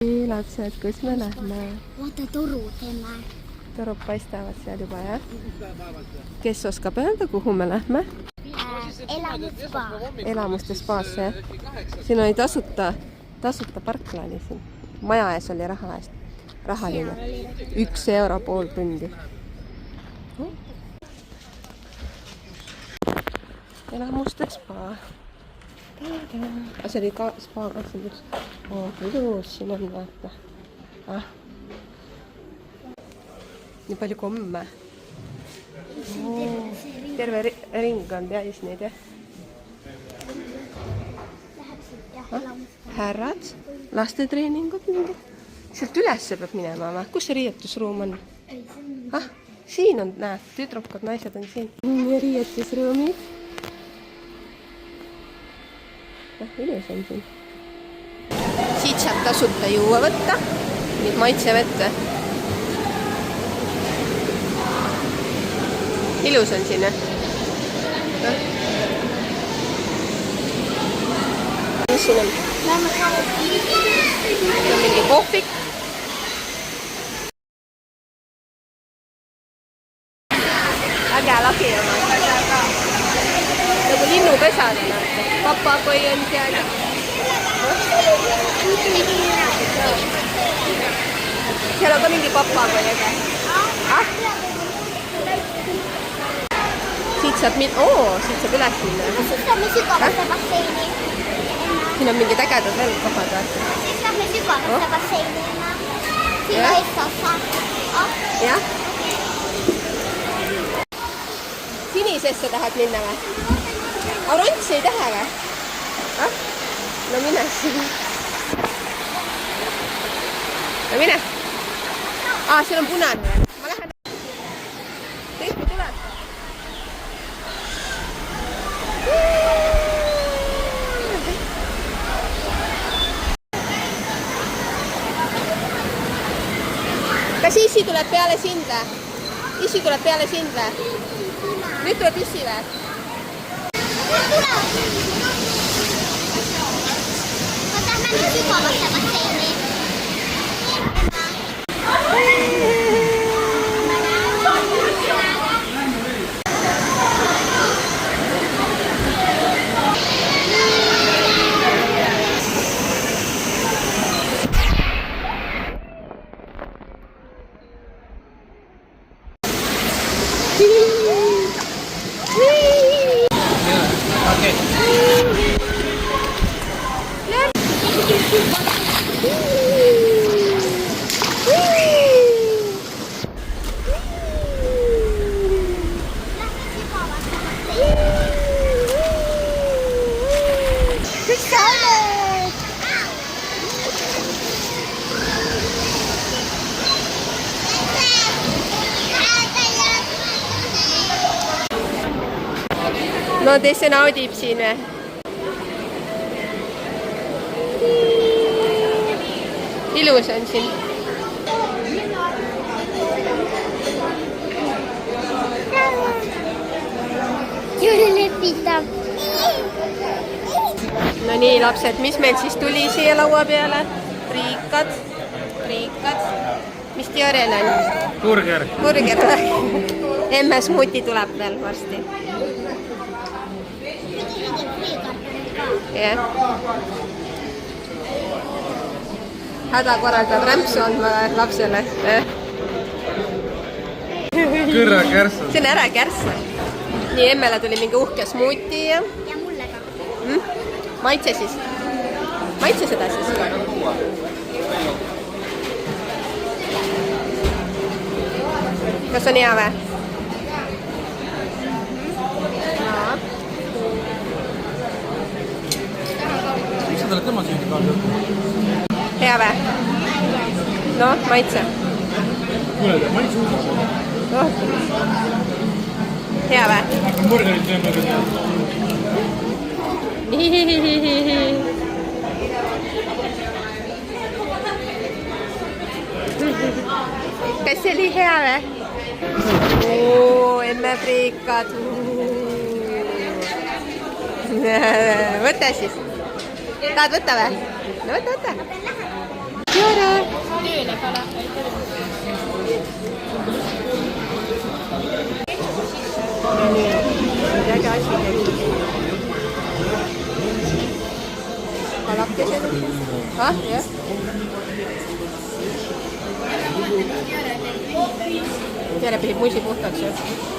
Nii lapsed, kus me lähme? Vaata torud teeme. Torud paistavad seal juba, jah? Kes oskab öelda, kuhu me lähme? Elamusspa. Elamuste spaasse, jah? Siin oli tasuta parkla oli siin. Maja ees oli rahaline. 1 euro pool tundi. Elamuste spa. See oli ka spa 21. Ilus siin on, vaata. Nii palju komme. Terve ring on täis neid, jah? Härrad, lastetreeningud mingid. Sealt ülesse peab minema, või? Kus see riietusruum on? Siin on, näed, tüdrukud, naised on siin. Ja riietusruumid. Ilus on siin. Siit saab tasuta juua võtta. Nüüd maitsevette. Ilus on siin, jah? Mis siin on? Siin on mingi kohvik. Äge lagi oma. Nagu linnupesad on. Papagoi on seal. Seal on ka mingi papagoi, äge. Siit saab üles minna. Siis lähme sügavasse basseini. Siin on mingid ägedad veel kohad. Siis lähme sügavasse basseini. Siin on estossa. Jah? Sinisesse tahad minna või? Oranži ei taha või? No mine siin. No mine. Seal on punane veel. Ma lähen. Tehku tuleb. Kas Issi tuleb peale sind või? Issi tuleb peale sind või? Nüüd tuleb Issi või? Ma lähme nüüd sügavasse basseini. No teise naudib siin või? Ilus on siin. Jüri lepitab. No nii, lapsed, mis meil siis tuli siia laua peale? Priikad. Mis Diorel on? Burger. Emme smuuti tuleb veel varsti. Jah. Hädakorral peab rämpsu andma lapsele. Kõrrakärss. See on ära kärss. Nii, emmele tuli mingi uhke smuuti. Ja mulle ka. Maitse siis. Maitse seda siis. Kas on hea või? Miks sa talle tema süüdi kaasa? Hea või? No, maitse. Kuule, ma ei suuda. Hea või? Burgerit teeme ka teha. Kas see oli hea või? Emme priikad. Võta siis. Tahad võtta või? No võta. Midagi asi tehtud. Kalakesed. Jah. Järje pihib muisi puhtaks ju.